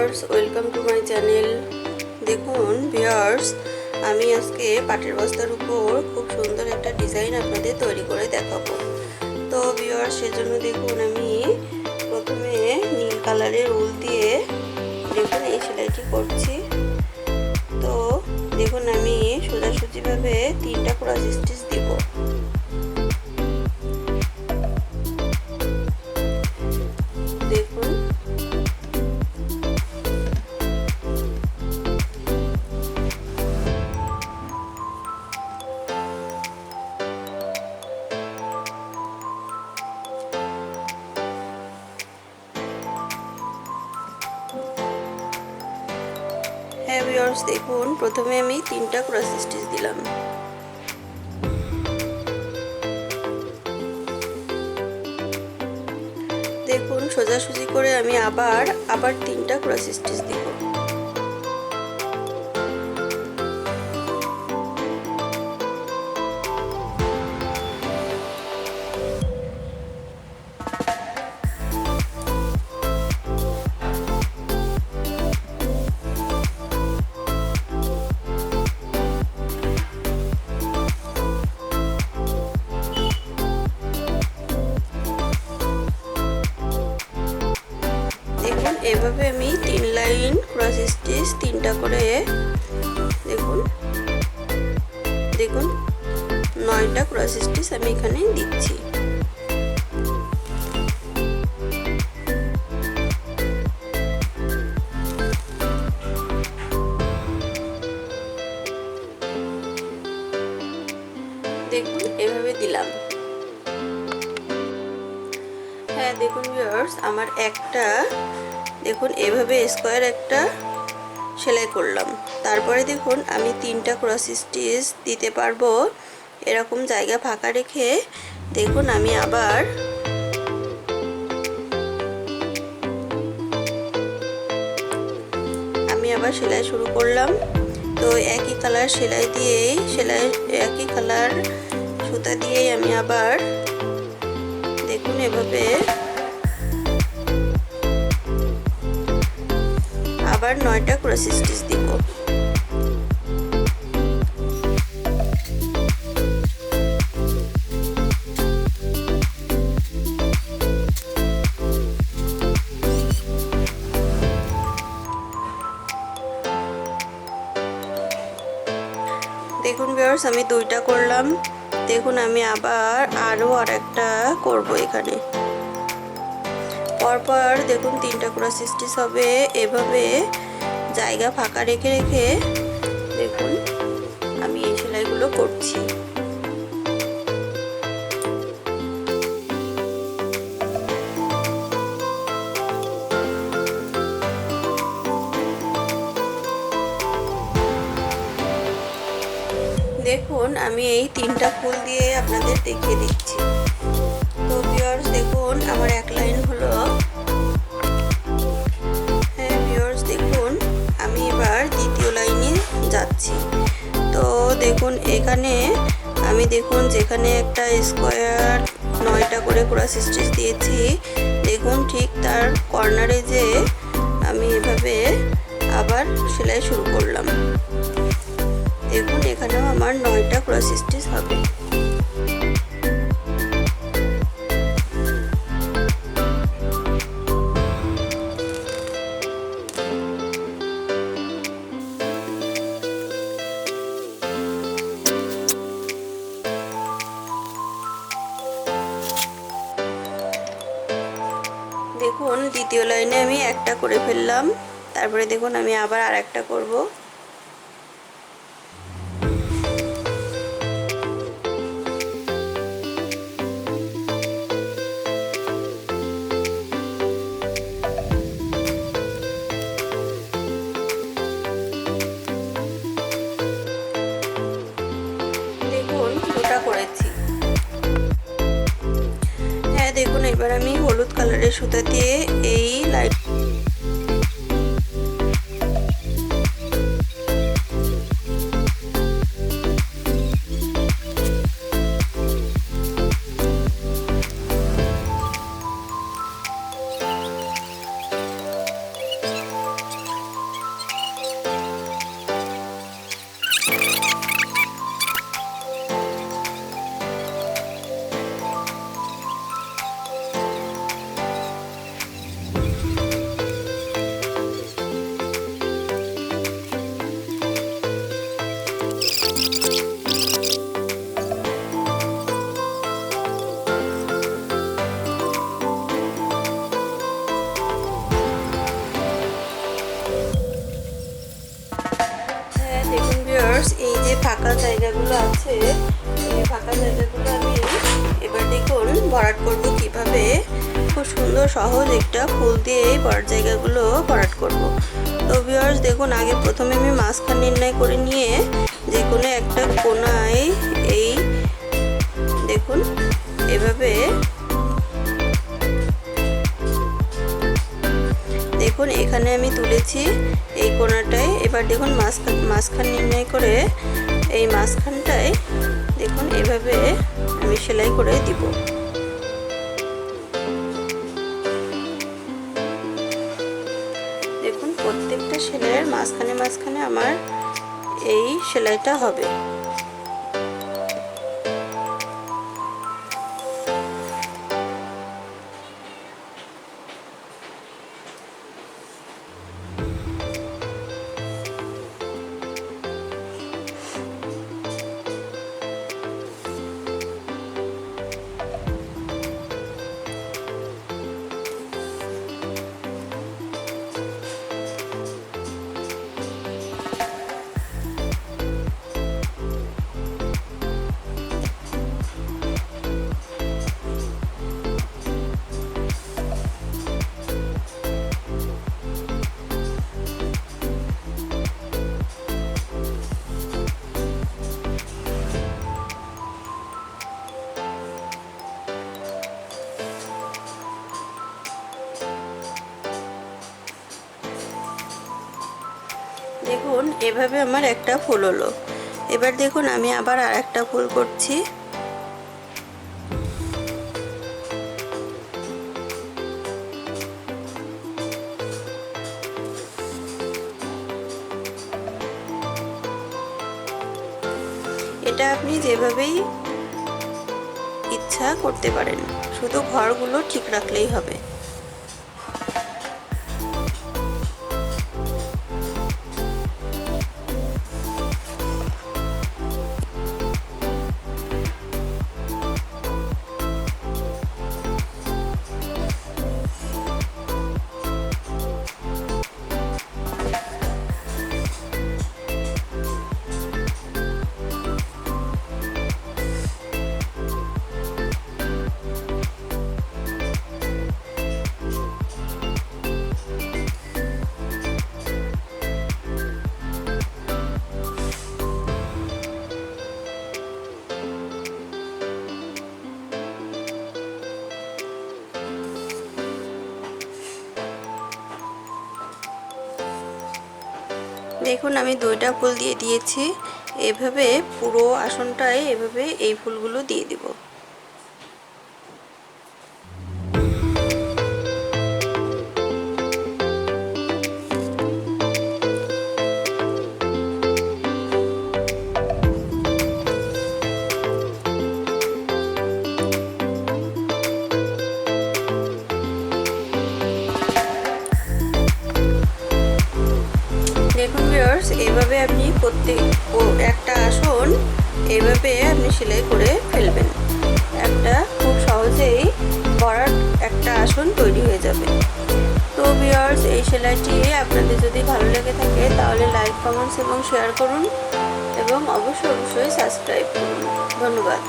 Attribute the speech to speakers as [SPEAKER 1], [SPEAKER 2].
[SPEAKER 1] Viewers, welcome to my channel. দেখুন viewers, আমি আজকে পাটের বস্তার উপর খুব সুন্দর একটা ডিজাইন আপনাদের তৈরি করে দেখাবো। তো ভিউয়ার্স, সেজন্য দেখুন আমি প্রথমে নীল কালারের উল দিয়ে দেখুন এই সেলাইটি করছি। তো দেখুন আমি সোজাসুজিভাবে 3টা ক্রস স্টিচ দিব। দেখুন হ্যাঁ ভিউয়ার্স, দেখুন প্রথমে আমি 3টা ক্রস স্টিচ দিলাম। দেখুন সোজাসুজি করে আমি আবার 3টা ক্রস স্টিচ দিব। এভাবে আমি 3 লাইন ক্রস স্টিচ 3টা করে দেখুন 9টা ক্রস স্টিচ আমি এখানে দিচ্ছি। দেখুন এভাবে দিলাম। হ্যাঁ দেখুন ভিউয়ার্স, আমার একটা দেখুন এভাবে স্কোয়ার একটা সেলাই করলাম। তারপরে দেখুন আমি 3টা ক্রস স্টিচ দিতে পারবো এরকম জায়গা ফাঁকা রেখে দেখুন আমি আবার সেলাই শুরু করলাম। তো একই কালার সেলাই দিয়েই একই কালার সুতা দিয়েই আমি আবার দেখুন এভাবে আবার 9টা ক্রস স্টিচ দিব। দেখুন ভিউয়ার্স, আমি 2টা করলাম। দেখুন আমি আবার আরেকটা করব এখানে। পরপর দেখুন 3টা ক্রস স্টিচ হবে। এভাবে জায়গা ফাঁকা রেখে রেখে দেখুন আমি এই সেলাইগুলো করছি। দেখুন আমি এই 3টা ফুল দিয়ে আপনাদের দেখিয়ে দিচ্ছি। তো ভিউয়ার্স দেখুন আমার এক লাইন হলো। হ্যাঁ ভিউয়ার্স, দেখুন আমি এবার দ্বিতীয় লাইনে যাচ্ছি। তো দেখুন এখানে আমি দেখুন যেখানে একটা স্কোয়ার 9টা করে ক্রস স্টিচ দিয়েছি, দেখুন ঠিক তার কর্নারে যে আমি এভাবে আবার সেলাই শুরু করলাম। দেখুন এখানেও আমার 9টা ক্রস স্টিচ হবে। দেখুন দ্বিতীয় লাইনে আমি একটা করে ফেললাম। তারপরে দেখুন আমি আবার আরেকটা করব। দেখুন 2টা করেছি। হ্যাঁ দেখুন এবার আমি হলুদ কালারের সুতা দিয়ে এই লাইন জায়গাগুলো আছে, এই ফাঁকা জায়গাগুলো আমি এবার দেখুন ভরাট করব কিভাবে। খুব সুন্দর সহজ একটা ফুল দিয়ে এই ভরাট জায়গাগুলো ভরাট করব। তো ভিউয়ার্স দেখুন, আগে প্রথমে আমি মাঝখান নির্ণয় করে নিয়ে যে কোনো একটা কোণায় এই দেখুন এভাবে দেখুন এখানে আমি তুলেছি এই কোণাটায়। এবার দেখুন মাঝখান নির্ণয় করে এই মাঝখানটায় দেখুন এভাবে আমি সেলাই করে দিব। দেখুন প্রত্যেকটা সেলাইয়ের মাঝখানে মাঝখানে আমার এই সেলাইটা হবে। দেখুন এভাবে আমার একটা ফুল হলো। এবার দেখুন আমি আবার আর একটা ফুল করছি। এটা আপনি যেভাবেই ইচ্ছা করতে পারেন, শুধু ঘরগুলো ঠিক রাখলেই হবে। দেখুন আমি দুইটা ফুল দিয়ে দিয়েছি। এভাবে পুরো আসনটায় এভাবে এই ফুলগুলো দিয়ে দিব। দেখুন ভিউয়ার্স, এভাবে আপনি একটা আসন এভাবে আপনি সেলাই করে ফেলবেন। একটা খুব সহজেই ভরাট একটা আসন তৈরি হয়ে যাবে। তো ভিউয়ার্স, এই সেলাইটি আপনাদের যদি ভালো লেগে থাকে তাহলে লাইক, কমেন্টস এবং শেয়ার করুন এবং অবশ্যই সাবস্ক্রাইব করুন। ধন্যবাদ।